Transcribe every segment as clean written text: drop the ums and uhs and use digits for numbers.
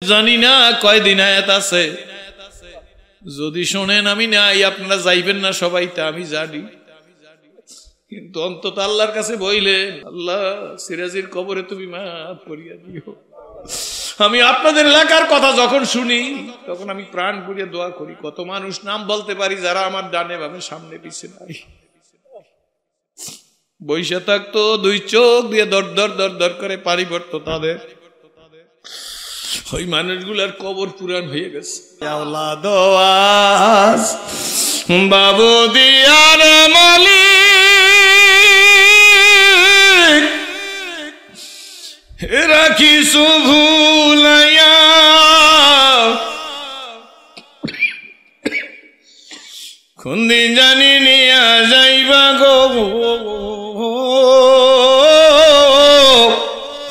জানি না কয়দিন আয়াত আছে, যদি শোনেন আমি নাই, আপনারা যাইবেন না সবাই, তা আমি জানি, কিন্তু অন্তত আল্লাহর কাছে বইলেন, আল্লাহ সিরাজির কবরে তুমি মাফ করিয়া দিও। আমি আপনাদের এলাকার কথা যখন শুনি তখন আমি প্রাণ করিয়া দোয়া করি, কত মানুষ নাম বলতে পারি যারা আমার ডানে বামে সামনে পিছে নাই, বৈশা থাকতো, দুই চোখ দিয়ে দর দর দর দর করে পানি পড়তো তাদের, ওই মানুষগুলার কবর পুরান হয়ে গেছে। বাবু দিয়ার মালিক রাখিসু ভুলাইয়া, কোনদিন জানি নিয়া যাইবা গো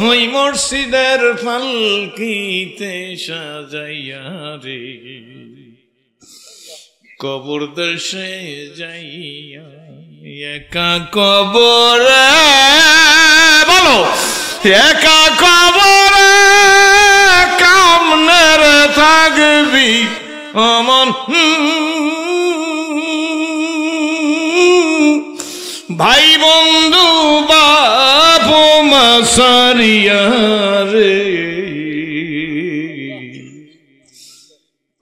ওই মসজিদের পালকিতে সাজাইয়া রে, কবর দেশে যাইয়া একা কবরে, বলো একা কবরে কামনের থাকবি অমন, ভাই বন্ধু বাপ মাসারিয়া রে,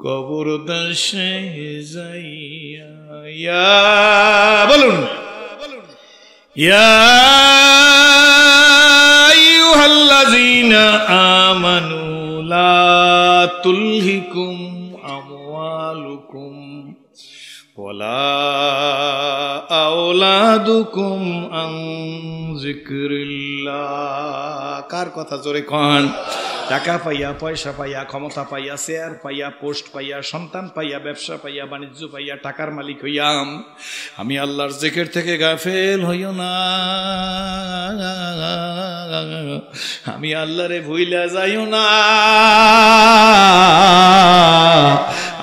কবর দেশে যাইয়া, বলুন ইয়া আইয়ুহাল্লাযীনা আমানু লা তুলহিকুম আমওয়ালুকুম ওয়ালা আওলাদুকুম আন যিকরিল্লাহ। কার কথা জোরে কন? টাকা পাইয়া, পয়সা পাইয়া, ক্ষমতা পাইয়া, শেয়ার পাইয়া, পোস্ট পাইয়া, সন্তান পাইয়া, ব্যবসা পাইয়া, বাণিজ্য পাইয়া, টাকার মালিক হইয়াম, আমি আল্লাহর জিকির থেকে গাফেল হইও না, আমি আল্লাহরে ভুইলা যাইও না,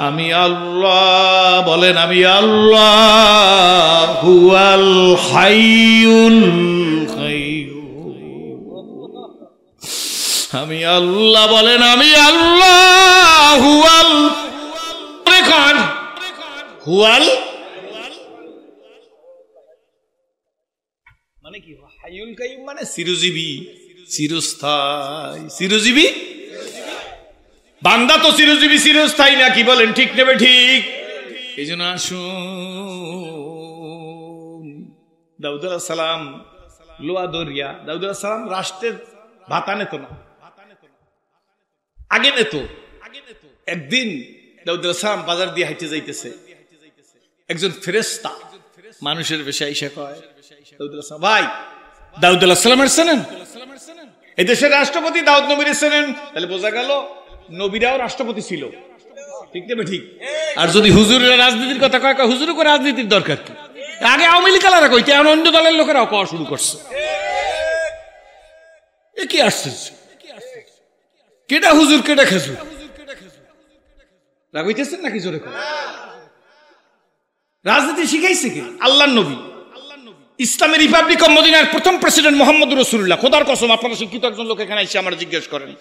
আমি আল্লাহ, বলেন আমি আল্লাহ হুয়াল হাইয়ুল কাইয়্যুম, আমি আল্লাহ, বলেন আমি আল্লাহ হুয়াল, হুয়াল মানে কি? হাইয়ুল কাইয়্যুম মানে চিরজীবী, চিরস্থায়ী, চিরজীবী। বান্দা তো চিরজীবী চিরস্থায়ী না, কি বলেন? ঠিক নেবে ঠিক। এই জন্য আসুন, দাউদ আলাইহিস সালাম লোয়া দরিয়া, দাউদ আলাইহিস সালাম রাষ্ট্রের ভাতা নেত না, আগে নেত। একদিন দাউদ আলাইহিস সালাম বাজার দিয়ে হাইটে যাইতেছে, একজন ফেরেশতা মানুষের বেশে আইসা কয়, দাউদ আলাইহিস সালাম, ভাই দাউদ আলাইহিস সালামের চেনেন? এই দেশের রাষ্ট্রপতি দাউদ নবীর চেনেন? তাহলে বোঝা গেল নবীরাও রাষ্ট্রপতি ছিল, ঠিক নেবে ঠিক। আর যদি হুজুরের রাজনীতির কথা কয়, হুজুরও করে রাজনীতির দরকার কি? আগে আওয়ামী লীগ কালারা কইতে, এখন অন্য দলের লোকেরাও কওয়া শুরু করছে। এ কি আশ্চর্য! কেডা হুজুর কেডা খেজুর? রাগ হইতেছেন নাকি? জোরে কর। রাজনীতি শিখাইছে কে? আল্লাহর নবী। ইসলামী রিপাবলিক অফ মদিনার প্রথম প্রেসিডেন্ট মুহাম্মদুর রাসূলুল্লাহ। খোদার কসম, আপনারা শিক্ষিত একজন লোক এখানে এসে আমার জিজ্ঞেস করেন,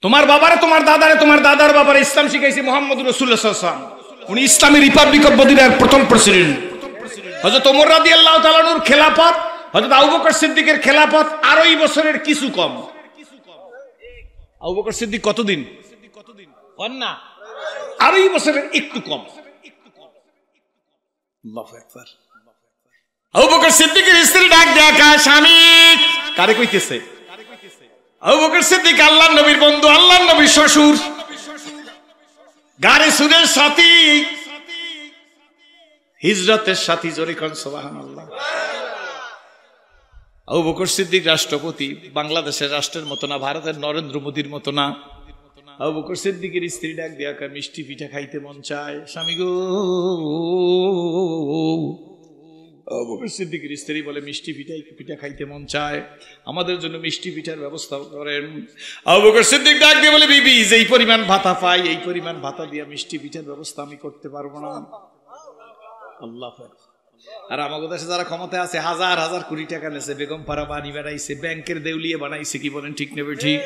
তোমার বাবারে, তোমার দাদারে, তোমার দাদার বাবারে ইসলাম শিখাইছে মুহাম্মদুর রাসূলুল্লাহ সাল্লাল্লাহু আলাইহি ওয়াসাল্লাম। উনি ইসলামী রিপাবলিক অফ মদিনার প্রথম প্রেসিডেন্ট। হযরত ওমর রাদিয়াল্লাহু তাআলা আনহুর খেলাফত, হযরত আবু বকর সিদ্দিকের খেলাফত 2.5 বছরের কিছু কম। আবু বকর সিদ্দিক কতদিন? কন না, 2.5 বছরের একটু কম। আল্লাহু আকবার। আবু বকর সিদ্দিকের স্ত্রী ডাক দেখা, স্বামী, কারে কইতেছে? আবু বকর সিদ্দিক আল্লাহর নবীর বন্ধু, আল্লাহর নবীর শ্বশুর, গারে সুরের সাথী, হিজরতের সাথী। জোরে কোন সুবহানাল্লাহ। আবু বকর সিদ্দিক রাষ্ট্রপতি, বাংলাদেশের রাষ্ট্রের মতো না, ভারতের নরেন্দ্র মোদীর মতো না। আবু বকর সিদ্দিকের স্ত্রী ডাক দিয়া, মিষ্টি পিঠা খাইতে মন চায়, স্বামী গো। আবু বকর সিদ্দিকের স্ত্রী বলে, মিষ্টি পিঠা খাইতে মন চায়, আমাদের জন্য মিষ্টি পিঠার ব্যবস্থা করেন। আবু বকর সিদ্দিক ডাক দিয়ে বলে, বিবি, যেই পরিমাণ ভাতা পাই এই পরিমাণ ভাতা দিয়ে মিষ্টি পিঠার ব্যবস্থা আমি করতে পারবো না। আল্লাহ আর আমাদের দেশে যারা ক্ষমতায় আছে হাজার হাজার কোটি টাকা নেছে, বেগম পাড়া বাড়ি বেড়াইছে, ব্যাংকের দেউলিয়ে বানাইছে, কি বলেন ঠিক নেবে ঠিক?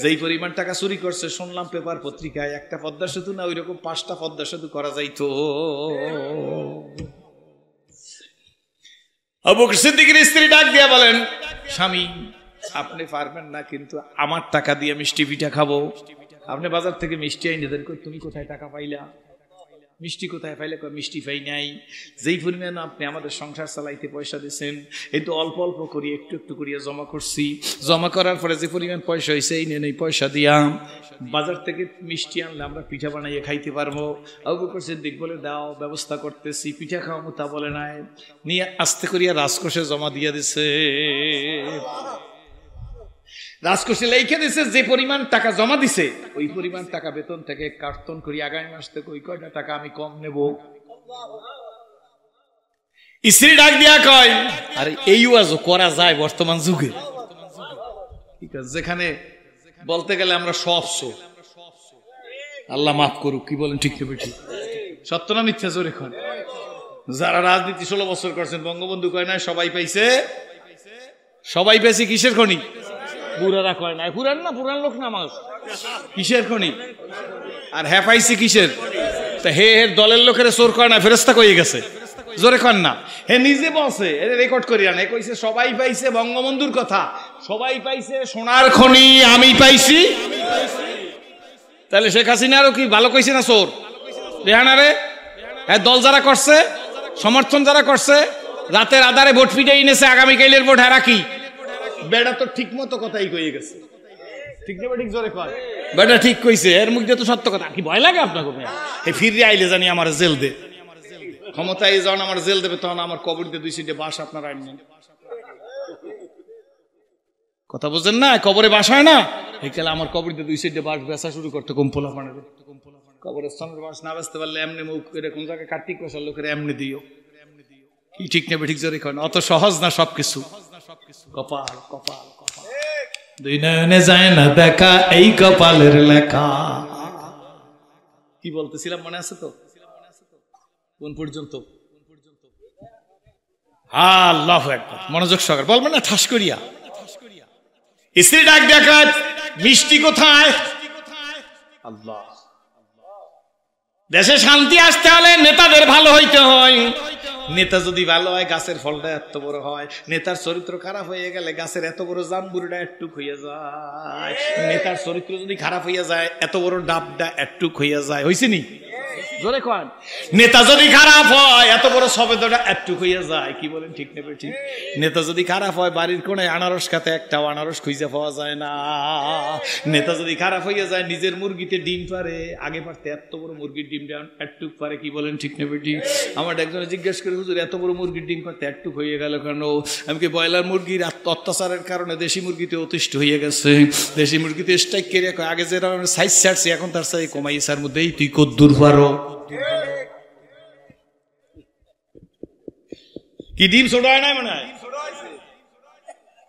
যেই পরিমাণ টাকা চুরি করছে শুনলাম পেপার পত্রিকায়, একটা পদ্মা সেতু না ওইরকম 5টা পদ্মা সেতু করা যাইতো। আবু বকর সিদ্দিকের স্ত্রী ডাক দিয়া বলেন, স্বামী আপনি পারবেন না, কিন্তু আমার টাকা দিয়ে মিষ্টি পিঠা খাবো। আপনি বাজার থেকে মিষ্টি আইনে দেন। তুমি কোথায় টাকা পাইলা? মিষ্টি কোথায় পাইলে? মিষ্টি পাই নাই। যেই পরিমাণ আপনি আমাদের সংসার চালাইতে পয়সা দিচ্ছেন, এই তো অল্প অল্প করি একটু একটু করিয়া জমা করছি। জমা করার পরে যে পরিমাণ পয়সা হয়েছে এই নেই পয়সা দিয়া বাজার থেকে মিষ্টি আনলে আমরা পিঠা বানাইয়ে খাইতে পারবো। আবু বকর সিদ্দিক বলে, দাও, ব্যবস্থা করতেছি। পিঠা খাওয়াবো তা বলে নাই, নিয়ে আস্তে করিয়া রাজকোষে জমা দিয়ে দিছে। রাজকোষে লেখে দিছে যে পরিমাণ টাকা জমা দিছে ওই পরিমাণ টাকা বেতন থেকে কার্তন করি আগামী মাস থেকে ওই কয়টা টাকা আমি কম নেব। স্ত্রী ডাক দিয়া কয়, আরে এই ওয়াজও করা যায় বর্তমান যুগে, ঠিক আছে, যেখানে বলতে গেলে আমরা সব আল্লাহ মাফ করুক, কি বলেন ঠিক নেবে ঠিক? সত্য না মিথ্যা? জোরে এখন যারা রাজনীতি 16 বছর করছেন, বঙ্গবন্ধু কয় না সবাই পাইছে, সবাই পেয়েছে কিসের খনি? বুড়ারা কয় না, পুরান না, পুরান লোক না মানুষ, কিসের খনি? আর হ্যাঁ পাইছে কিসের? তা হে দলের লোকের চোর কয় না, ফেরেশতা কইয়ে গেছে, জোরে কন না। হে নিজে বলছে, এর রেকর্ড করি না, কইছে সবাই পাইছে বঙ্গবন্ধুর কথা, সবাই পাইছে সোনার খনি, আমি পাইছি। তাহলে শেখ হাসিনারও কি ভালো কইছে না চোর? রেহানারে হ্যাঁ, দল যারা করছে, সমর্থন যারা করছে, রাতের আধারে ভোট ফিটে এনেছে, আগামীকালের ভোট হারা কি? বেটা তো ঠিক মতো কথাই কইয়ে গেছে, ঠিক না? ঠিক জোরে কয়, বেটা ঠিক কইছে, এর মুখ দিয়ে তো সত্য কথা। কি ভয় লাগে আপনাকে? এই ফিরে আইলে জানি আমার জেল দে, ক্ষমতায় যখন আমার জেল দেবে তখন আমার কবর দিয়ে 2 সিটে বাস আপনার আইন কথা বুঝেন না? কবরে বাস হয় না, এই কালে আমার কবর দিয়ে 2 সিটে বাস বেচা শুরু করতে কম্পোলা পানে কবরের স্থানের বাস না বেচতে পারলে এমনি মুখ এরকম জায়গায় কার্তিক বসার লোকের এমনি দিও, কি ঠিক নেবে ঠিক জোরে কয়? অত সহজ না সবকিছু। কপাল কপাল কপাল, 2 নয়নে যায় না দেখা, এই কপালের লেখা। কি বলতেছিলাম মনে আছে তো? কোন পর্যন্ত? আল্লাহু আকবার, মনোযোগ সহকারে বলবেন না ঠাস করিয়া। স্ত্রী ডাক দেখায়, মিষ্টি কোথায়? আল্লাহ, দেশে শান্তি আসতে হলে নেতাদের ভালো হইতে হয়। নেতা যদি ভালো হয় গাছের ফলটা এত বড় হয়, নেতার চরিত্র খারাপ হয়ে গেলে গাছের এত বড় জাম্বুরটা একটুক হইয়া যায়। নেতার চরিত্র যদি খারাপ হইয়া যায় এত বড় ডাবটা একটুক হইয়া যায়। হইছে নি? জোরে কন। নেতা যদি খারাপ হয় এত বড় সবেদটা একটুক হইয়া যায়, কি বলেন ঠিক নেবে ঠিক? নেতা যদি খারাপ হয় বাড়ির কোনায় আনারস খাতে একটাও আনারস খুঁজে পাওয়া যায় না। নেতা যদি খারাপ হইয়া যায় নিজের মুরগিতে ডিম পারে, আগে পারতে এত বড় মুরগির ডিমটা একটুক পারে, কি বলেন ঠিক নেবে ঠিক? আমার একজনে জিজ্ঞেস করে, হুজুর এত বড় মুরগির ডিম পারতে একটুক হয়ে গেল কেন? আমি কি ব্রয়লার মুরগির অত্যাচারের কারণে দেশি মুরগিতে অতিষ্ঠ হয়ে গেছে, দেশি মুরগিতে স্ট্রাইক করে আগে যেটা সাইজ ছাড়ছে এখন তার সাইজ কমাইছার মধ্যেই তুই কদ্দুর পারো। কি ডিম ছোট হয় না? মনে হয়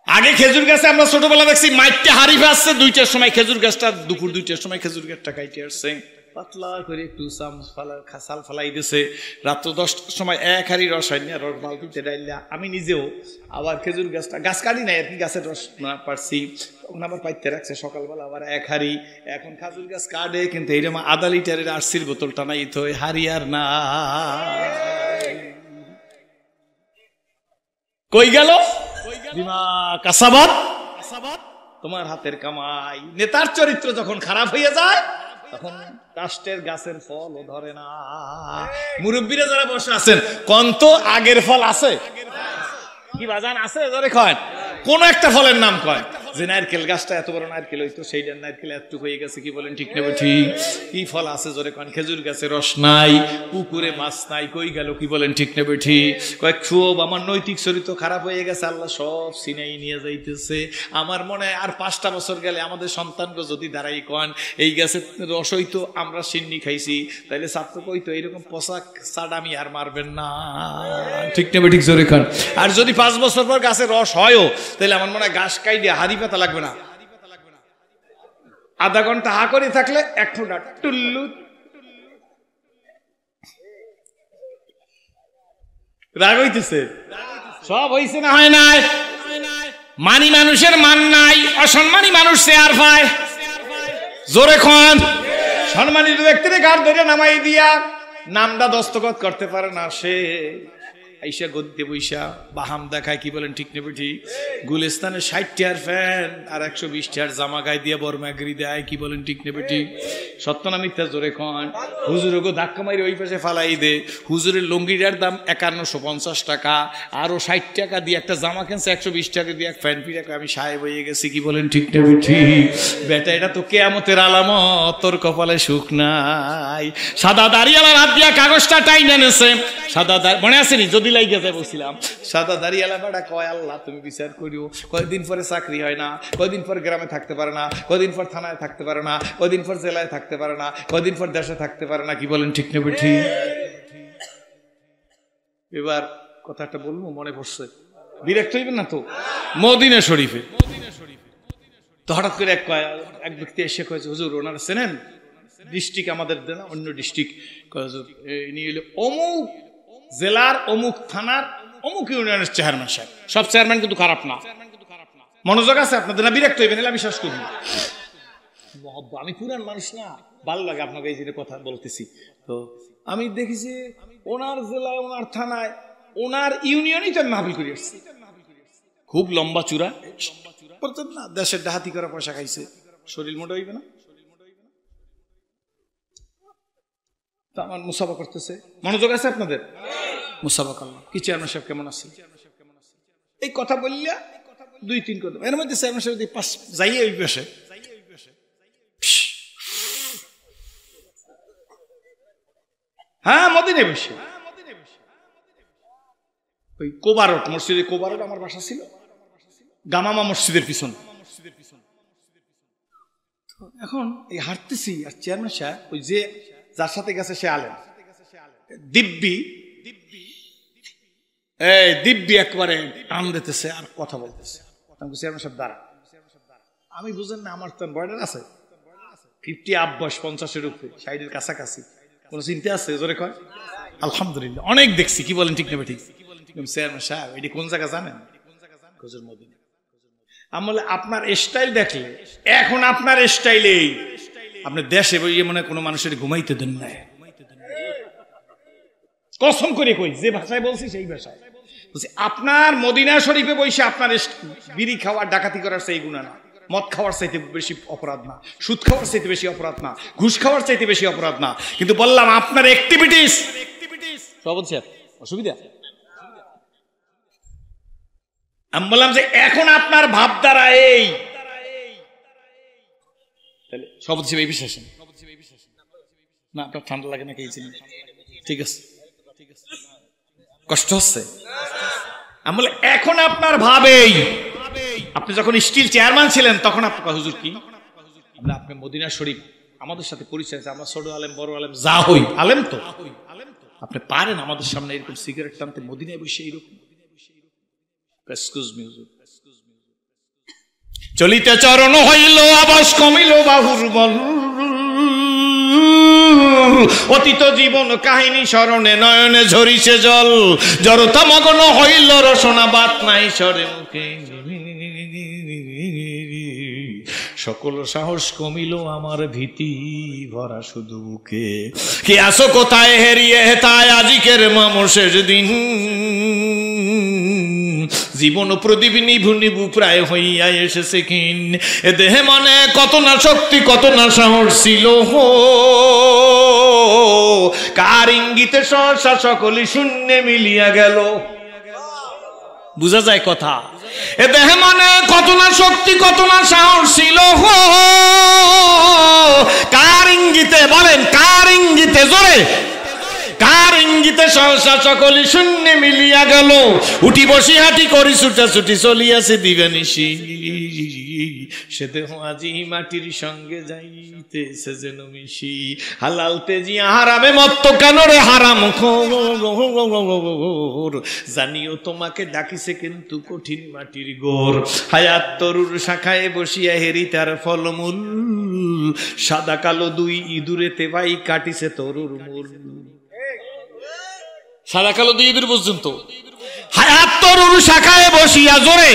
আগে খেজুর গাছে আমরা ছোটবেলা দেখছি মাইটটা হারিফে আসছে 2টার সময়, খেজুর গাছটা দুপুর 2টার সময় খেজুর গাছটা কাইটে আসছে, পাতলা করে একটু সাল ফালাই দিছে, রাত্র 10টার সময় 1 হাড়ি রস হয় না, রস বালতিতে ডাইলা। আমি নিজেও আবার খেজুর গাছটা, গাছ কাটি নাই আর কি, গাছের রস না পারছি, তখন আবার পাইতে রাখছে সকালবেলা আবার 1 হাড়ি। এখন খেজুর গাছ কাটে কিন্তু এইরকম আধা লিটারের আরসির বোতলটা নাই তো, হাড়ি আর না। কই গেল কাসাবাত? তোমার হাতের কামাই। নেতার চরিত্র যখন খারাপ হয়ে যায় তখন রাষ্ট্রের গাছের ফল ধরে না। মুরব্বীরা যারা বসে আছেন কোন তো আগের ফল আছে কি বাজান আছে? ধরে কয় কোন একটা ফলের নাম কয়, যে নারকেল গাছটা এত বড় নারকেল হইতো সেইটার নারকেল এতটুকু হয়ে গেছে, কি বলেন ঠিক নেবে ঠিক? কি ফল আছে জোরে কন? খেজুর গাছে রস নাই, পুকুরে মাছ নাই, কই গেল? কি বলেন ঠিক নেবে ঠিক? কয়েক সব আমার নৈতিক চরিত্র খারাপ হয়ে গেছে, আল্লাহ সব সিনাই নিয়ে যাইতেছে। আমার মনে হয় আর 5টা বছর গেলে আমাদের সন্তানকে যদি দাঁড়াই কন এই গাছের রস হইতো আমরা সিন্নি খাইছি, তাইলে ছাত্র কইতো এইরকম পোশাক সাডামি আর মারবেন না, ঠিক নেবে ঠিক জোরে কন? আর যদি 5 বছর পর গাছের রস হয়ও তাহলে আমার মনে হয় গাছ কাইডে হাড়ি পাতা লাগবে না, আধা ঘন্টা হা করে থাকলে 1 ফোঁটা টুল্লু। রাগ হইতেছে? সব হইছে না হয় নাই? মানি মানুষের মান নাই, অসম্মানী মানুষ চেয়ার পায়। জোরে খন। সম্মানিত ব্যক্তির গাড় ধরে নামাই দিয়া নামটা দস্তখত করতে পারে না, সে আইসা গদ্যে বৈশা বাহাম দেখায়। কি বলেন ঠিক নেবে ঠিক? গুলিস্তানে 60 টাকার ফ্যান আর 120 টাকার জামা গায়ে দিয়ে বরমাগরি দেয়। কি বলেন ঠিক নেবে ঠিক? সত্য না মিথ্যা? জোরে খন। হুজুরকে ধাক্কা মারি ওই পাশে ফালাই দে। হুজুরের লুঙ্গিটার দাম 5150 টাকা, আরো 60 টাকা দিয়ে একটা জামা কিনছে, 120 টাকা দিয়ে এক ফ্যান পিড়া। আমি সাহেব হয়ে গেছি। কি বলেন ঠিক নেবে ঠিক? বেটা, এটা তো কেয়ামতের আলামত, তোর কপালে সুখ নাই। সাদা দাড়িওয়ালা হাত দিয়া কাগজটা টাইনা নেছে। সাদা মনে আসেনি? যদি লাইগে যায় বলছিলাম, সাদা দাড়িওয়ালা বেটা কয়, আল্লাহ তুমি বিচার করিও। কয়দিন পরে চাকরি হয় না, কয়দিন পর গ্রামে থাকতে পারে না, কয়দিন পর থানায় থাকতে পারে না, কয়দিন পর জেলায় থাকতে পারে না, কয়দিন পর দেশে থাকতে পারে না। কি বলেন ঠিক নেবে ঠিক? এবার কথাটা বলবো, মনে পড়ছে, বিরক্ত হইবেন না তো? মদিনা শরীফে তো হঠাৎ করে এক ব্যক্তি এসে কয়েছে, হুজুর ওনারা চেনেন? ডিস্ট্রিক্ট আমাদের দেন, অন্য ডিস্ট্রিক্ট। অমুক জেলার অমুক থানার অমুক ইউনিয়নের চেয়ারম্যান সাহেব। সব চেয়ারম্যান কিন্তু খারাপ না। মনোযোগ আছে আপনাদের? না বিরক্ত হইবেন? এলা বিশ্বাস করুন, আমি পুরান মানুষ না, ভালো লাগে আপনাকে এই যে কথা বলতেছি। তো আমি দেখেছি ওনার জেলায়, ওনার থানায়, ওনার ইউনিয়নই তো আমি মাহফিল করে আসছি। খুব লম্বা চূড়া না, দেশের ডাহাতি করা পয়সা খাইছে, শরীর মোটা হইবে না। আমার মুসাফা করতেছে, মনোযোগ আছে আপনাদের? মুসাফা করলাম, কি চেয়ারম্যান সাহেব কেমন আছে, এই কথা বললিয়া 2-3 কথা। এর মধ্যে চেয়ারম্যান সাহেব যাইয়ে ওই পাশে হ্যাঁ মদিনায় বসে ওই কোবারট মসজিদে, কোবারট আমার বাসা ছিল গামামা মসজিদের পিছন। এখন এই হাঁটতেছি আর চেয়ারম্যান সাহেব ওই যে যার সাথে গেছে সে আলেম, দিব্যি দিব্যি একবারে টান দিতেছে আর কথা বলতেছে। চেয়ারম্যান সাহেব দাঁড়া। আমি বুঝেন না, আমার তো বয়ডার আছে 50 আপ বয়স, 50-এর উপরে, 60-এর কাছাকাছি। কোন চিন্তা আছে? জোরে কয় আলহামদুলিল্লাহ। অনেক দেখছি। কি বলেন ঠিক নেবে ঠিক? চেয়ারম্যান সাহেব এটি কোন জায়গা জানেন? হুজুর মদিনা। আমি বলে আপনার স্টাইল দেখলে, এখন আপনার স্টাইলেই আপনি দেশে বইয়ে মনে কোনো মানুষের ঘুমাইতে দেন না। কসম করে কই, যে ভাষায় বলছি সেই ভাষায় বলছি। আপনার মদিনা শরীফে বসে আপনার বিড়ি খাওয়ার, ডাকাতি করার সেই গুনাহ না, মদ খাওয়ার চাইতে বেশি অপরাধ না, সুদ খাওয়ার চাইতে বেশি অপরাধ না, ঘুষ খাওয়ার চাইতে বেশি অপরাধ না। কিন্তু বললাম আপনার অ্যাক্টিভিটিস সব বলছি অসুবিধা। আমি বললাম যে এখন আপনার ভাবধারা এই, তাহলে সব হচ্ছে এই বিশ্বাস না। আপনার ঠান্ডা লাগে না? ঠিক আছে, কষ্ট হচ্ছে। আমি বলে এখন আপনার ভাবেই, আপনি যখন স্টিল চেয়ারম্যান ছিলেন তখন আপনার হুজুর কি আপনি মদিনা শরীফ আমাদের সাথে পরিচয় আছে, আমরা ছোট আলেম বড় আলেম যা হই আলেম তো, আপনি পারেন আমাদের সামনে এরকম সিগারেট টানতে মদিনায় বসে এইরকম? এক্সকিউজ মি হুজুর। চলিতে চরণ হইল আবাস কমিল বাহুর বল, অতীত জীবন কাহিনী স্মরণে নয়নে ঝরিছে জল, জড়তা মগ্ন হইল রসনা বাত নাই সরে মুখে, সকল সাহস কমিল আমার ভীতি ভরা শুধু বুকে, কে আসো কোথায় হেরিয়ে হেতায় আজিকের মামশেষ দিন, জীবন প্রদীপ নিভু নিভু প্রায় হইয়া এসেছে ক্ষীণ, এ দেহে মনে কত না শক্তি কত না সাহস ছিল, কার ইঙ্গিতে সহসা সকলি শূন্যে মিলিয়া গেল। বুঝা যায় কথা? এ দেহে মনে কত না শক্তি কত না সাহস ছিল, কার ইঙ্গিতে, বলেন কার ইঙ্গিতে, জোরে কার ইঙ্গিতে সহসা সকলি শূন্যে মিলিয়া গেল, উঠি বসি হাঁটি করি ছুটাছুটি চলিয়াছে দিবানিশি, সে দেহ আজি মাটির সঙ্গে যাইতেছে যেন মিশি, হালাল তেজিয়া হারামে মত্ত কেন রে হারাম খোর, জানিও তোমাকে ডাকিছে কিন্তু কঠিন মাটির গোর, হায়াত তরুর শাখায় বসিয়া হেরি তার ফলমূল, সাদা কালো দুই ইঁদুরে তেবাই কাটিছে তরুর মূল। সাদা কালো 2 ইঁদুর পর্যন্ত হায়াত তরুর শাখায় বসিয়া জোরে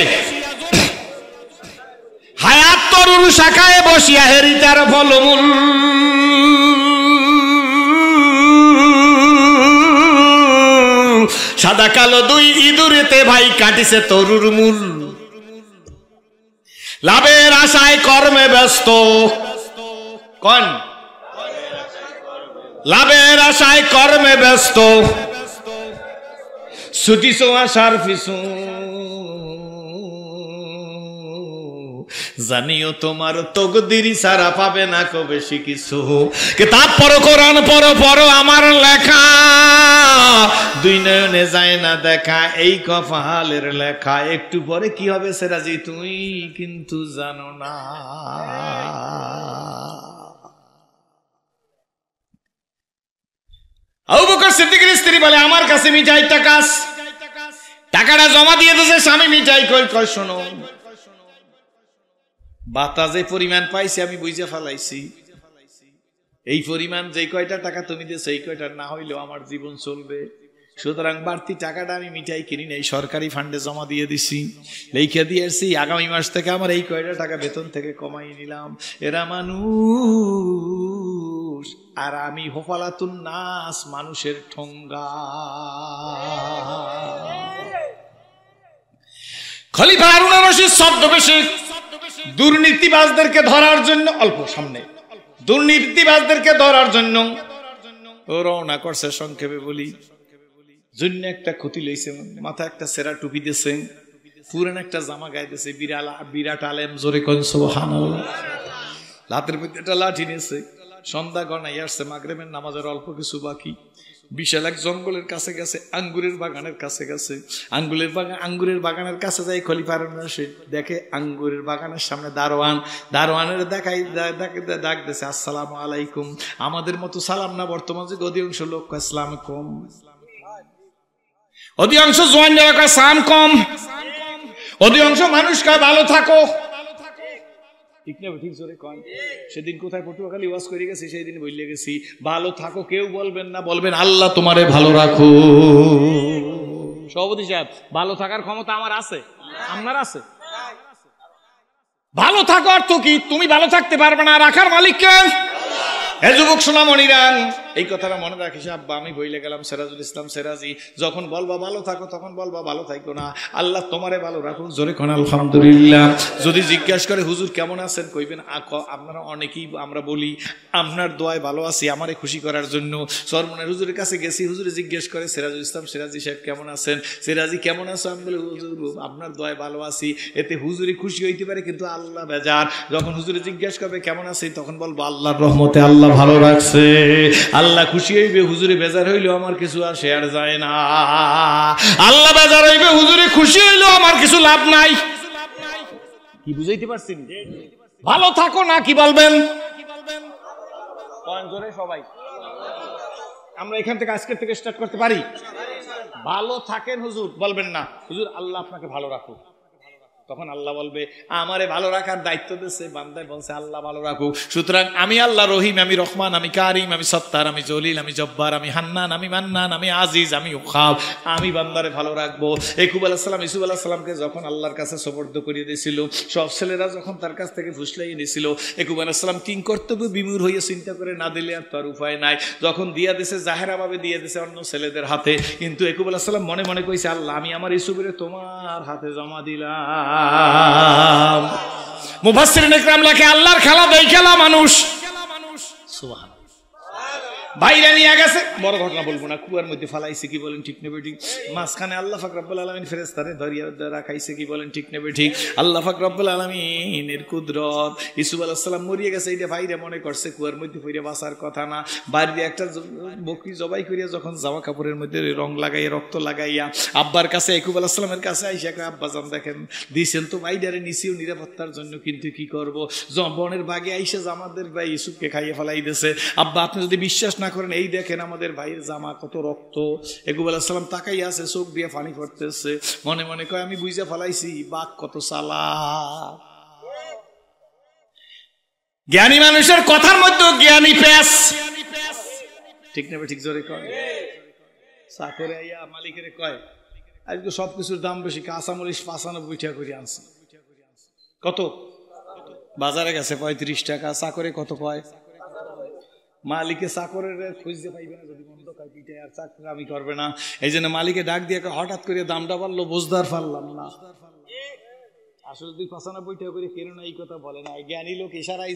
হায়াত তরুর শাখায় বসিয়া হেরিতার ফলমূল সাদা কালো 2 ইঁদুরেতে ভাই কাটিছে তরুর মূল লাভের আশায় কর্মে ব্যস্ত কোন লাভের আশায় কর্মে ব্যস্ত ছুটিছ আশার পিছু জানিও তোমার তকদির ছাড়া পাবে না কো বেশি কিছু কিতাব পড়ো কোরআন পড়ো আমার লেখা 2 নয়নে যায় না দেখা এই কপালের লেখা একটু পরে কি হবে সেরাজি তুই কিন্তু জানো না আবু বকর সিদ্দিকের স্ত্রী বলে আমার কাছে মিঠাই টাকাটা জমা দিয়ে দিয়েছে স্বামী মিঠাই কই শোনো বাতাজে পরিমাণ পাইছি আমি বুঝে ফেলাইছি এই পরিমাণ যে কয়টা টাকা তুমি দিয়েছো এই কয়টা না হইলেও আমার জীবন চলবে সুতরাং বাড়তি টাকাটা আমি মিঠাই কিনি নাই সরকারি ফান্ডে জমা দিয়ে দিছি লেখা দিয়েছি আগামী মাস থেকে আমার এই কয়টা টাকা বেতন থেকে কমাই নিলাম এরা মানুষ আর আমি হোফালাতুন নাস মানুষের ঠোঙ্গা খলিফা হারুন আর-রশিদ ছদ্মবেশে দুর্নীতিবাজদেরকে ধরার জন্য অল্প সামনে দুর্নীতিবাজদেরকে ধরার জন্য রওনা করছে সংক্ষেপে বলি জন্য একটা ক্ষতি লইছে মাথা একটা সেরা টুপি দিয়েছে পুরান একটা জামা গায়ে দিয়েছে বিরাট আলেম জোরে কোন সুবহানাল্লাহ লাতের মধ্যে একটা লাঠি নিয়েছে সন্ধ্যা গণাই আসছে মাগরিবের নামাজের অল্প কিছু বাকি বিশাল এক জঙ্গলের কাছে গেছে আঙ্গুরের বাগানের কাছে গেছে আঙ্গুরের বাগানের কাছে যাই খলিফা হারুন আর-রশিদ দেখে আঙ্গুরের বাগানের সামনে দারোয়ানের ডাক দিয়েছে আসসালামু আলাইকুম আমাদের মতো সালাম না বর্তমান যে অধিকাংশ লোক আসসালাম কম অধিকাংশ জোয়ান যারা সালাম কম অধিকাংশ মানুষ কয় ভালো থাকো ঠিক না ঠিক জোরে কন সেদিন কোথায় পটুয়াখালী ওয়াজ করে গেছি সেই দিন বললে গেছি ভালো থাকো কেউ বলবেন না বলবেন আল্লাহ তোমারে ভালো রাখো সভাপতি সাহেব ভালো থাকার ক্ষমতা আমার আছে আপনার আছে ভালো থাকো অর্থ কি তুমি ভালো থাকতে পারবে না রাখার মালিক কে হে যুবক সোনামণিরা এই কথাটা মনে রাখিস আব্বা আমি বইলে গেলাম সিরাজুল ইসলাম সিরাজি যখন বলবা ভালো থাকো তখন বলবা ভালো থাকো না আল্লাহ তোমারে ভালো রাখুন জোরে কোন আলহামদুলিল্লাহ যদি জিজ্ঞাসা করে হুজুর কেমন আছেন কইবেন আপনারা অনেকেই আমরা বলি আপনার দোয়ায় ভালো আছি আমারে খুশি করার জন্য সরমনের হুজুরের কাছে গেছি হুজুরে জিজ্ঞেস করে সিরাজুল ইসলাম সিরাজি সাহেব কেমন আছেন সিরাজি কেমন আছো আমি বলি হুজুর আপনার দোয়ায় ভালো আছি এতে হুজুরি খুশি হইতে পারে কিন্তু আল্লাহ বেজার যখন হুজুরে জিজ্ঞাসা করবে কেমন আছি তখন বলবো আল্লাহর রহমতে আল্লাহ ভালো রাখছে আল্লাহ খুশি হইবে হুজুরে বেজার হইলেও আমার কিছু আর শেয়ার যায় না আল্লাহ বেজার হইবে হুজুরে খুশি হইলেও আমার কিছু লাভ নাই কি বুঝাইতে পারছেন ভালো থাকো না কি বলবেন জোরে সবাই আমরা এখান থেকে আজকের থেকে স্টার্ট করতে পারি ভালো থাকেন হুজুর বলবেন না হুজুর আল্লাহ আপনাকে ভালো রাখুক তখন আল্লাহ বলবে আমারে ভালো রাখার দায়িত্ব দিয়েছে বান্দায় বলছে আল্লাহ ভালো রাখুক সুতরাং আমি আল্লাহ রহিম আমি রহমান আমি কারিম আমি সত্তার আমি জলিল আমি জব্বার আমি হান্নান আমি মান্নান আমি আজিজ আমি ওয়াহাব আমি বান্দারে ভালো রাখবো ইয়াকুব আলাইহিস সালাম ইউসুফ আলাইহিস সালামকে যখন আল্লাহর কাছে সুপর্দ করিয়ে দিয়েছিল সব ছেলেরা যখন তার কাছ থেকে ফুসলাইয়ে নিয়েছিল ইয়াকুব আলাইহিস সালাম কিং কর্তব্য বিমূঢ় হয়ে চিন্তা করে না দিলে আর তার উপায় নাই যখন দিয়া দিয়েছে জাহেরাভাবে দিয়ে দিয়েছে অন্য ছেলেদের হাতে কিন্তু ইয়াকুব আলাইহিস সালাম মনে মনে কইছে আল্লাহ আমি আমার ইউসুফের তোমার হাতে জমা দিলাম মুফাসসিরিন ইকরাম লেখে আল্লাহর খেলা দেই খেলা মানুষ সুবহানাল্লাহ বাইরে নিয়ে গেছে বড় ঘটনা বলবো না কুয়ার মধ্যে ফালাইছে কি বলেন ঠিক নেবে ঠিক মাঝখানে আল্লাহ পাক রব্বুল আলামিন ফেরেশতারে ধরিয়া রাখাইছে কি বলেন ঠিক নেবে ঠিক আল্লাহ পাক রব্বুল আলামিনের কুদরত ইউসুফ আলাইহিস সালাম মরিয়া গেছে এইটা ভাইরে মনে করছে কুয়ার মধ্যে পড়ে বাঁচার কথা না বাইরে একটা বকরি জবাই করিয়া যখন জামা কাপড়ের মধ্যে রং লাগাইয়া রক্ত লাগাইয়া আব্বার কাছে ইয়াকুব আলাইহিস সালামের কাছে আইসা কয় আব্বা জান দেখেন দিছেন তো ভাইডারে নিছিও নিরাপত্তার জন্য কিন্তু কি করব বনের বাগে আইসা আমাদের ভাই ইউসুফকে খাইয়ে ফেলাই দিয়েছে আব্বা আপনি যদি বিশ্বাস না করেন এই দেখেন আমাদের ভাইয়ের জামা কত রক্ত ইয়াকুব আলাইহিস সালাম তাকাই আছে চোখ দিয়ে পানি পড়তেছে মনে মনে কয় আমি বুঝে ফেলাইছি বাঘ কত চালাক জ্ঞানী মানুষের কথার মধ্যে জ্ঞানী পেশ ঠিক না ঠিক জোরে কয় চাকরে আইয়া মালিকের কয় আজকে সবকিছুর দাম বেশি, কাঁচামরিচ 95 টাকা করে আনছে। কত? বাজারে গেছে 35 টাকা। চাকরে কত কয়? মালিকে চাকরের খুঁজতে পাইবে না, যদি বন্ধ খাই পিঠে আর চাকরি আমি করবে না। এই জন্য মালিকে ডাক দিয়ে হঠাৎ করে দামটা বাড়লো, বুঝদার পারলাম না। আসলে 95 টাকা করে কেন না, এই কথা বলে না, জ্ঞানী লোক ইশারাই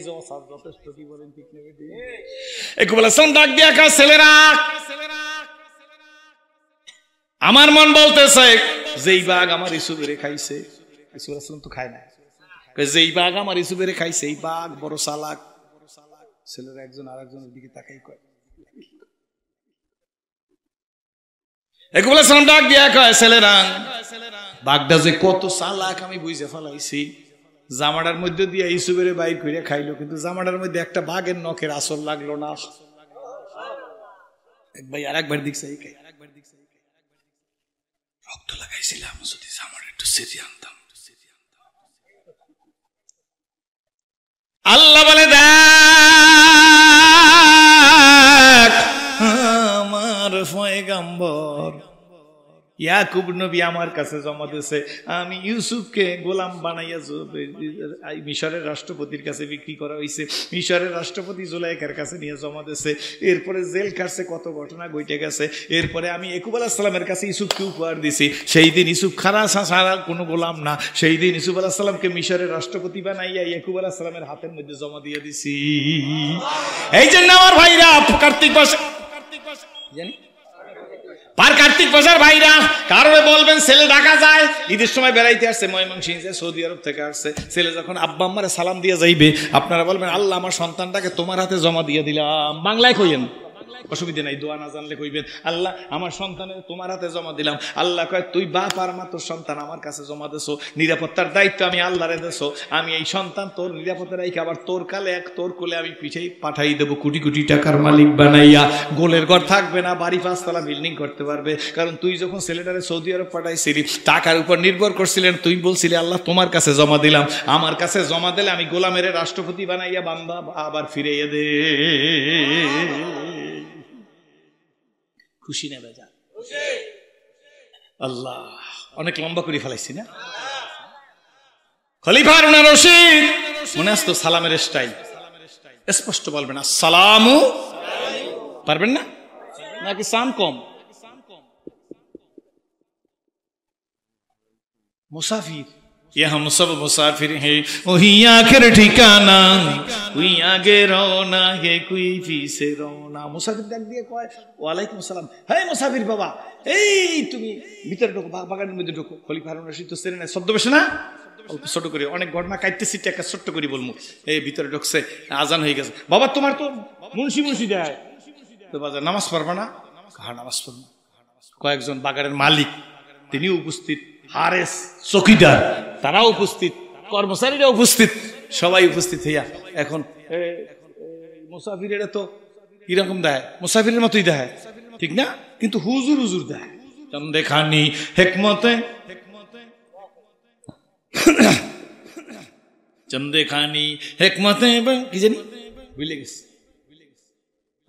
যথেষ্ট। কি বলেন ঠিক নেবে? ডাক দিয়ে ছেলেরা, আমার মন বলতেছে যেই বাঘ আমার ইসুবেরে খাইছে, ইসুব আসলাম তো খায় না, যেই বাঘ আমার ইসুবেরে খাইছে এই বাঘ বড় চালাক। ছেলেরা একজন আর একজনের দিকে তাকাই কয়, ডাক দিয়া কয় ছেলেরা, বাঘটা যে কত চালাক আমি বুঝে ফেলাইছি। জামাটার মধ্যে দিয়ে ইসুবেরে বাইর করে খাইলো, কিন্তু জামাটার মধ্যে একটা বাঘের নখের আসর লাগলো না। এক ভাই আর একবার দেখছে, রক্ত লাগাইছিলাম, যদি জামাটা একটু সেরি আনতাম। আল্লাহ বলে দেখ আমার পয়গম্বর ইয়াকুব নবী আমার কাছে জমা দিয়েছে, আমি ইউসুফকে গোলাম বানাইয়া মিশরের রাষ্ট্রপতির কাছে বিক্রি করা হয়েছে। মিশরের রাষ্ট্রপতি জুলাইখার কাছে নিয়ে জমা দিয়েছে। এরপরে জেল কাটছে, কত ঘটনা ঘটে গেছে। এরপরে আমি ইয়াকুব আলাইহিস সালামের কাছে ইউসুফকে উপহার দিছি। সেই দিন ইউসুফ খারাপ ছাড়া কোনো গোলাম না। সেই দিন ইউসুফ আলাইহিস সালামকে মিশরের রাষ্ট্রপতি বানাইয়া ইয়াকুব আলাইহিস সালামের হাতের মধ্যে জমা দিয়ে দিছি। এই জন্য আমার ভাইরা কার্তিক মাসে জানি কার্তিক পূজার ভাইরা কারণে বলবেন ছেলে ঢাকা যায়, ঈদের সময় বেড়াইতে আসছে, ময়মনসিংহে সৌদি আরব থেকে আসছে। ছেলে যখন আব্বা আম্মারে সালাম দিয়ে যাইবে, আপনারা বলবেন আল্লাহ আমার সন্তানটাকে তোমার হাতে জমা দিয়ে দিলাম। বাংলায় কইেন, অসুবিধা নাই, দোয়া না জানলে কইবেন আল্লাহ আমার সন্তানের তোমার হাতে জমা দিলাম। আল্লাহ কয় তুই বাপ আর মা তোর সন্তান আমার কাছে জমা দেছো, নিরাপত্তার দায়িত্ব আমি আল্লাহরে দেছো। আমি এই সন্তান তোর নিরাপত্তা রাখি, আবার তোর কালে তোর কোলে আমি পিছেই পাঠাই দেবো, কোটি কোটি টাকার মালিক বানাইয়া। গোলের ঘর থাকবে না, বাড়ি 5 তলা বিল্ডিং করতে পারবে। কারণ তুই যখন ছেলেটারে সৌদি আরব পাঠাইছিলি টাকার উপর নির্ভর করছিলেন, তুই বলছিলি আল্লাহ তোমার কাছে জমা দিলাম, আমার কাছে জমা দিলে আমি গোলামের রাষ্ট্রপতি বানাইয়া বান্দা আবার ফিরাইয়া দে। খুশি না বেজা? আল্লাহ অনেক লম্বা করে ফেলাইছি না? খলিফা হারুন আর রশিদ মনে আসতো সালামের স্টাইল স্পষ্ট বলবেন, আসসালামু পারবেন না নাকি সাম কম? মুসাফির हम सब मुसाफिर हैं वही आखिर ठिकाना कोई आगे रौना है कोई पीछे रौना। মুসাফির ডাক দিয়ে কয় ওয়ালাইকুম আসসালাম, হে মুসাফির বাবা, এই তুমি ভিতরে ঢোকো, বাগানের মধ্যে ঢোকো। খলিফা হারুন রশিদ তো চেনে না, শব্দ বেশি না, অল্প ছোট করে, অনেক ঘটনা কাটতেছি, একটা ছোট্ট করে বলবো। এই ভিতরে ঢুকছে, আজান হয়ে গেছে, বাবা তোমার তো মুন্সি দেয় তো বাজার, নামাজ পড়বা না? হ্যাঁ নামাজ পড়বো। কয়েকজন বাগানের মালিক তিনি উপস্থিত, হারেস চকিদার তারাও উপস্থিত, কর্মচারীরা উপস্থিত, সবাই উপস্থিত হইয়া এখন মুসাফিরের তো কিরকম দেয়, মুসাফিরের মতোই দেয়, ঠিক না? কিন্তু হুজুর হুজুর দেয়। চন্দেখানি হেকমতে চন্দেখানি হেকমতে কি জানি ভুলে গেছি।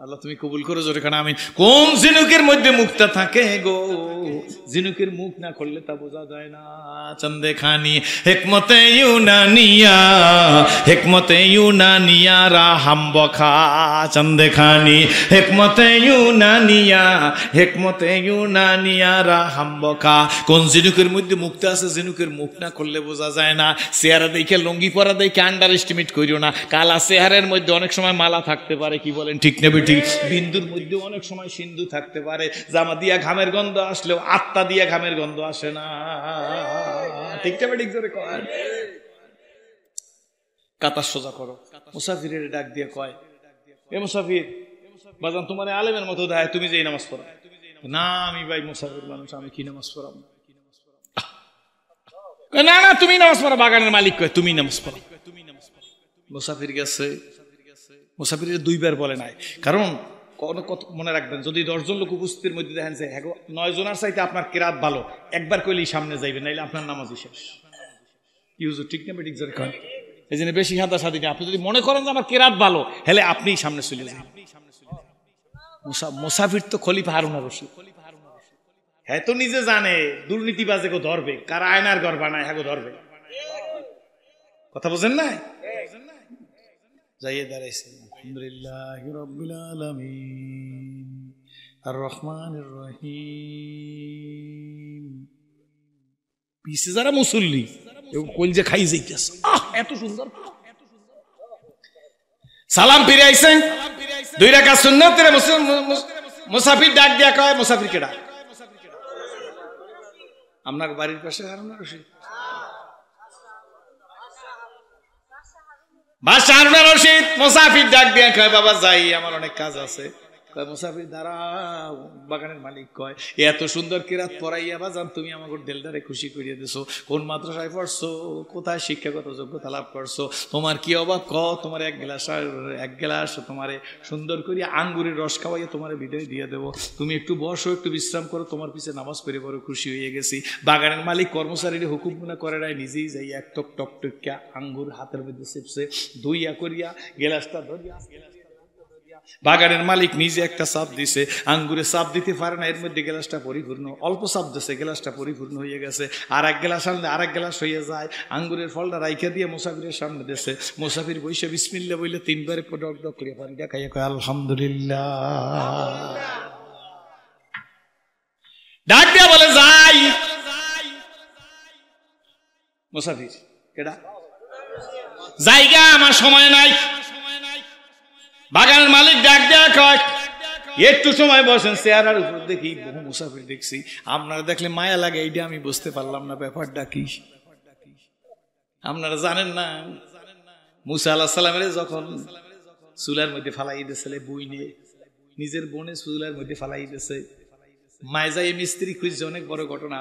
আল্লাহ তুমি কবুল করো জোরে খানা আমিন। কোন ঝিনুকের মধ্যে মুখটা থাকে গো, ঝিনুকের মুখ না করলে তা বোঝা যায় না। চন্দেখানি হেকমতে ইউনানিয়া হেকমতে ইউনানিয়া রাহাম বখা। চন্দেখানি হেকমতে ইউনানিয়া হেকমতে ইউনানিয়া রাহাম বখা। কোন ঝিনুকের মধ্যে মুখটা আছে, ঝিনুকের মুখ না করলে বোঝা যায় না। চেহারা দেখে, লঙ্গি পরা দেখে আন্ডার এস্টিমেট করিও না। কালা চেহারের মধ্যে অনেক সময় মালা থাকতে পারে, কি বলেন ঠিক নেবে? বিন্দুর মধ্যে অনেক সময় সিন্ধু থাকতে পারে। জামা দিয়া ঘামের গন্ধ আসলেও আত্মা দিয়া ঘামের গন্ধ আসে না, ঠিক না? ঠিক জোরে কয়। কাতার সোজা করো। মুসাফিরের ডাক দিয়ে কয়, এ মুসাফির বাজান তোমার আলেমের মতো দেয়, তুমি যেই নামাজ পড়ো। না আমি ভাই মুসাফির মানুষ, আমি কি নামাজ পড়াবো? না না তুমি নামাজ পড়ো। বাগানের মালিক কয় তুমি নামাজ পড়ো। মুসাফির গেছে, মুসাফিরের 2 বার বলে নাই, কারণ মনে রাখবেন যদি 10 জন লোক উপস্থিতির মধ্যে দেখেন যে 9 জনের চাইতে আপনার কেরাত ভালো, একবার কইলেই সামনে যাইবেন, নাইলে আপনার নামাজই শেষ। কি হুজুর ঠিক না? ঠিক জোরে কয়। এই জন্য বেশি সাদা সাদি না, আপনি যদি মনে করেন যে আমার কেরাত ভালো, হেলে আপনিই সামনে চলে যান। মুসাফির তো খলিফা হারুন আর রশিদ, হ্যাঁ তো নিজে জানে দুর্নীতিবাজে গো ধরবে, কার আয়নার ঘর বানায় হ্যাঁ গো ধরবে। কথা বোঝেন না? যাইয়ে দাঁড়াইছে। আলহামদুলিল্লাহি রাব্বিল আলামিন আর রহমানির রহিম। পিছে যারা মুসল্লি কলজে খাই যাইতেছে, এত সুন্দর সালাম ফিরে আইছেন। 2 রাকাত সুন্নতের মুসাফির ডাক দিয়া কয়, মুসাফির কেডা? আপনার বাড়ির পাশে হারুন রশিদ, বাদশা হারুন রশিদ মুসাফির ডাক দিয়া কয়, বাবা যাই, আমার অনেক কাজ আছে। মুসাফির দাঁড়াও। বাগানের মালিক কয়, এত সুন্দর কিরাত পড়াইয়া বাজান তুমি আমাকে দিলদারে খুশি করিয়ে দিছো। কোন মাদ্রাসায় পড়ছো, কোথায় শিক্ষাগত যোগ্যতা লাভ করছো, তোমার কি অভাব ক? তোমার এক গ্লাস তোমারে সুন্দর করিয়া আঙ্গুরের রস খাওয়াইয়া তোমার বিদায় দিয়ে দেবো। তুমি একটু বসো, একটু বিশ্রাম করো, তোমার পিছে নামাজ পড়ে বড় খুশি হয়ে গেছি। বাগানের মালিক কর্মচারীর হুকুম গুনা করে নাই, নিজেই যাই এক টক টক টকিয়া আঙ্গুর হাতের মধ্যে চেপছে, ধুইয়া করিয়া গেলাসটা ধরিয়া বাগানের মালিক নিজে একটা চাপ দিছে, আঙ্গুরে চাপ দিতে পারে না, এর মধ্যে গ্লাসটা পরিপূর্ণ, অল্প চাপ দিছে, গ্লাসটা পরিপূর্ণ হয়ে গেছে। আর এক গ্লাস আনলে আর এক গ্লাস হয়ে যায়। আঙ্গুরের ফলটা রাইখা দিয়ে মুসাফিরের সামনে দিছে। মুসাফির বইসে বিসমিল্লাহ বইলে 3 বারে ডক ডক করে পানিটা খাইয়া কয় আলহামদুলিল্লাহ। ডাক দিয়া বলে যাই। মুসাফির কেডা? জায়গা আমার সময় নাই। বাগানের মালিক ডাক দেয়া কয়, একটু সময় বসেন। চেহারার উপর দেখি বহু মুসাফির দেখছি, আপনারা দেখলে মায়া লাগে, এইটা আমি বুঝতে পারলাম না ব্যাপারটা কি। আপনারা জানেন না, মুসা আলাইহিস সালামের যখন চুলার মধ্যে ফালাই দিয়েছিল, বই নিয়ে নিজের বোনে চুলার মধ্যে ফালাই দিয়েছে, মায় যাই মিস্ত্রি খুঁজছে, অনেক বড় ঘটনা।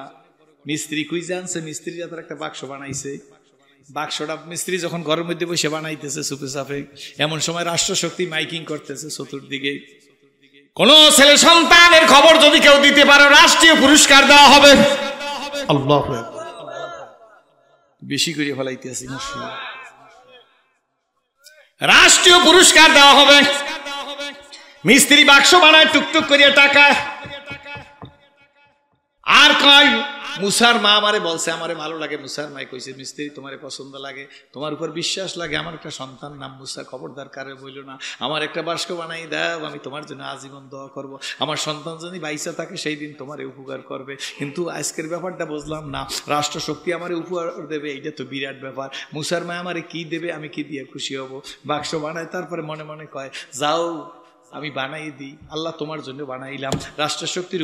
মিস্ত্রি খুঁজে আনছে, মিস্ত্রি যাতে একটা বাক্স বানাইছে। বাক্সটা মিস্ত্রি যখন ঘরের মধ্যে বসে বানাইতেছে চুপে চাপে, এমন সময় রাষ্ট্রশক্তি মাইকিং করতেছে চতুর্দিকে, কোন ছেলে সন্তানের খবর যদি কেউ দিতে পারে রাষ্ট্রীয় পুরস্কার দেওয়া হবে। আল্লাহু আকবার, বেশি করে ফলাইতেছি, রাষ্ট্রীয় পুরস্কার দেওয়া হবে। মিস্ত্রি বাক্স বানায় টুকটুক করিয়া টাকা। আর কয় মুসার মা আমারে বলছে, আমারে ভালো লাগে। মুসার মাই কইছে, মিস্ত্রি তোমারে পছন্দ লাগে, তোমার উপর বিশ্বাস লাগে, আমার একটা সন্তান নাম মুসা, খবরদার কারে বইল না, আমার একটা বাক্স বানাই দাও, আমি তোমার জন্য আজীবন দোয়া করব, আমার সন্তান যদি বাইসা থাকে সেই দিন তোমারে উপকার করবে। কিন্তু আজকের ব্যাপারটা বুঝলাম না, রাষ্ট্রশক্তি আমারে উপহার দেবে, এইটা তো বিরাট ব্যাপার। মুসার মা আমারে কি দেবে, আমি কি দিয়ে খুশি হব? বাক্স বানায়, তারপরে মনে মনে কয়, যাও আমি বানাই দিই, আল্লাহ তোমার জন্য বানাইলাম, রাষ্ট্রশক্তির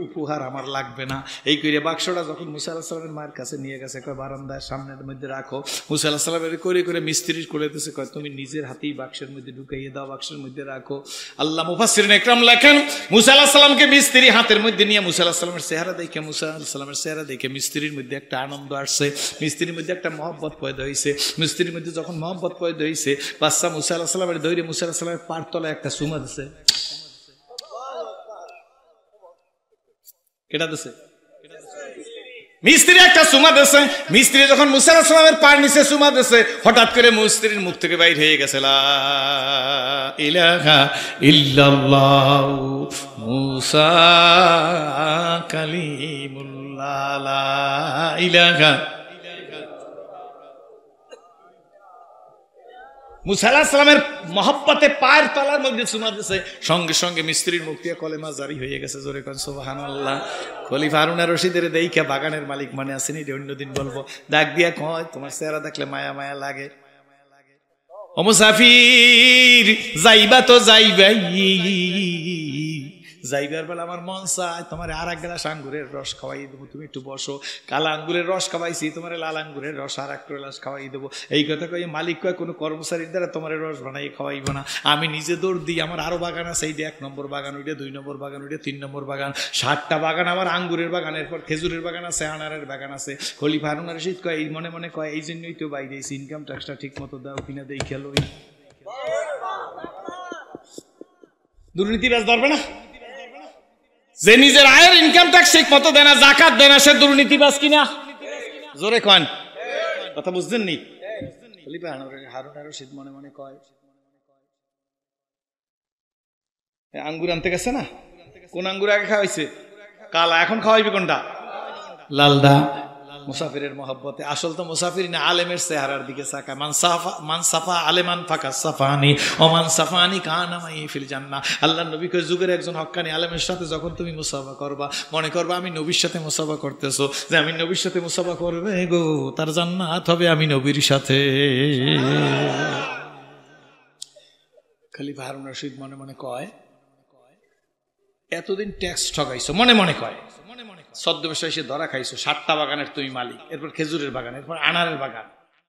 উপহার আমার লাগবে না। এই করে বাক্সটা যখন মুসা আলাইহিস সালামের মায়ের কাছে নিয়ে গেছে, কয় বারান্দার সামনের মধ্যে রাখো। মুসা আলাইহিস সালামের করে করে মিস্ত্রি করে দিতেছে, কয় তুমি নিজের হাতেই বাক্সের মধ্যে ঢুকাইয়ে দাও, বাক্সের মধ্যে রাখো। আল্লাহ মুফাসসিরিন ইকরাম লেখেন, মুসা আলাইহিস সালামকে মিস্ত্রি হাতের মধ্যে নিয়ে মুসা আলাইহিস সালামের চেহারা দেখে, মুসা আলাইহিস সালামের চেহারা দেখে মিস্ত্রির মধ্যে একটা আনন্দ আসছে, মিস্ত্রির মধ্যে একটা মহব্বত পয়দা হয়েছে। মিস্ত্রির মধ্যে যখন মহব্বত পয়দা হয়েছে, বাদশা মুসা আলাইহিস সালামের ধৈর্য মুসা আলাইহিস সালামের পার তলায় একটা সুমা দিছে। কেটা দিছে? মিস্ত্রি একটা সুমা দিছে। মিস্ত্রি যখন মুসা আলাইহিস সালামের পার নিচে সুমা দিছে, হঠাৎ করে মিস্ত্রির মুখ থেকে বাইর হয়ে গেছে, লা ইলাহা ইল্লাল্লাহ মুসা কালিমুল্লাহ, লা ইলাহা। মুসা আলাইহিস সালামের মহব্বতে পায়ের তলার মধ্যে চুমা দিছে, সঙ্গে সঙ্গে মিস্ত্রির মুখ দিয়ে কলেমা জারি হয়ে গেছে। জোরে কোন সুবহানাল্লাহ। খলিফা হারুন রশিদের দেইখা বাগানের মালিক মনে আসেনি, অন্যদিন বলবো, ডাক দিয়া কয়, তোমার চেহারা দেখলে মায়া মায়া লাগে। ও মুসাফির, যাইবা তো যাইবাই, যাইবার বেলা আমার মন চায় তোমার আর এক গ্লাস আঙ্গুরের রস খাওয়াই দেবো, তুমি একটু বসো। কালা আঙ্গুরের রস খাওয়াইছি, তোমার লাল আঙ্গুরের রস আর এক গ্লাস খাওয়াই দেবো। এই কথা কয়ে মালিক কয়, কোনো কর্মচারীর দ্বারা তোমার রস বানাই খাওয়াইব না, আমি নিজে দৌড় দিই। আমার আরো বাগান আছে, এইটা 1 নম্বর বাগান, ওইটা 2 নম্বর বাগান, ওইটা 3 নম্বর বাগান, 7টা বাগান আমার আঙ্গুরের বাগান, এরপর খেজুরের বাগান আছে, আনারের বাগান আছে। খলিফা হারুন রশিদ কয়, এই মনে মনে কয়, এই জন্যই তো বাইরে ইনকাম ট্যাক্সটা ঠিক মতো দাও কিনা দেই খেলো। দুর্নীতিবাজ ধরবে না? যে নিজের আয়ের ইনকাম ট্যাক্স ঠিক মতো দেয় না, যাকাত দেয় না, সে দুর্নীতিবাজ কিনা? জোরে কন, কথা বুঝছেন নি? খলিফা হারুন রশিদ মনে মনে কয়, আঙ্গুর আনতে গেছে না, কোন আঙ্গুর আগে খাওয়াইছে? কালা। এখন খাওয়াইবি কোনটা? লালদা। মুসাফিরের মহব্বতে। আসল তো মুসাফির না, আলেমের চেহারার দিকে তাকায়। মান সাফা আলেমান ফাকা সাফানি ও মান সাফানি কানা মাই ফিল জান্নাহ। আল্লাহর নবী কয়, যুগের একজন হক্কানি আলেমের সাথে যখন তুমি মুসাফা করবা, মনে করবা আমি নবীর সাথে মুসাফা করতেছো, যে আমি নবীর সাথে মুসাফা করবে গো, তার জান্নাত হবে আমি নবীর সাথে। খলিফা হারুন রশিদ মনে মনে কয়, এতদিন ট্যাক্স ঠকাইছো, মনে মনে কয়, ছদ্মবেশে এসে ধরা খাইছো, 7টা বাগানের তুমি মালিক, এরপর খেজুরের বাগান, এরপর আনারের বাগান,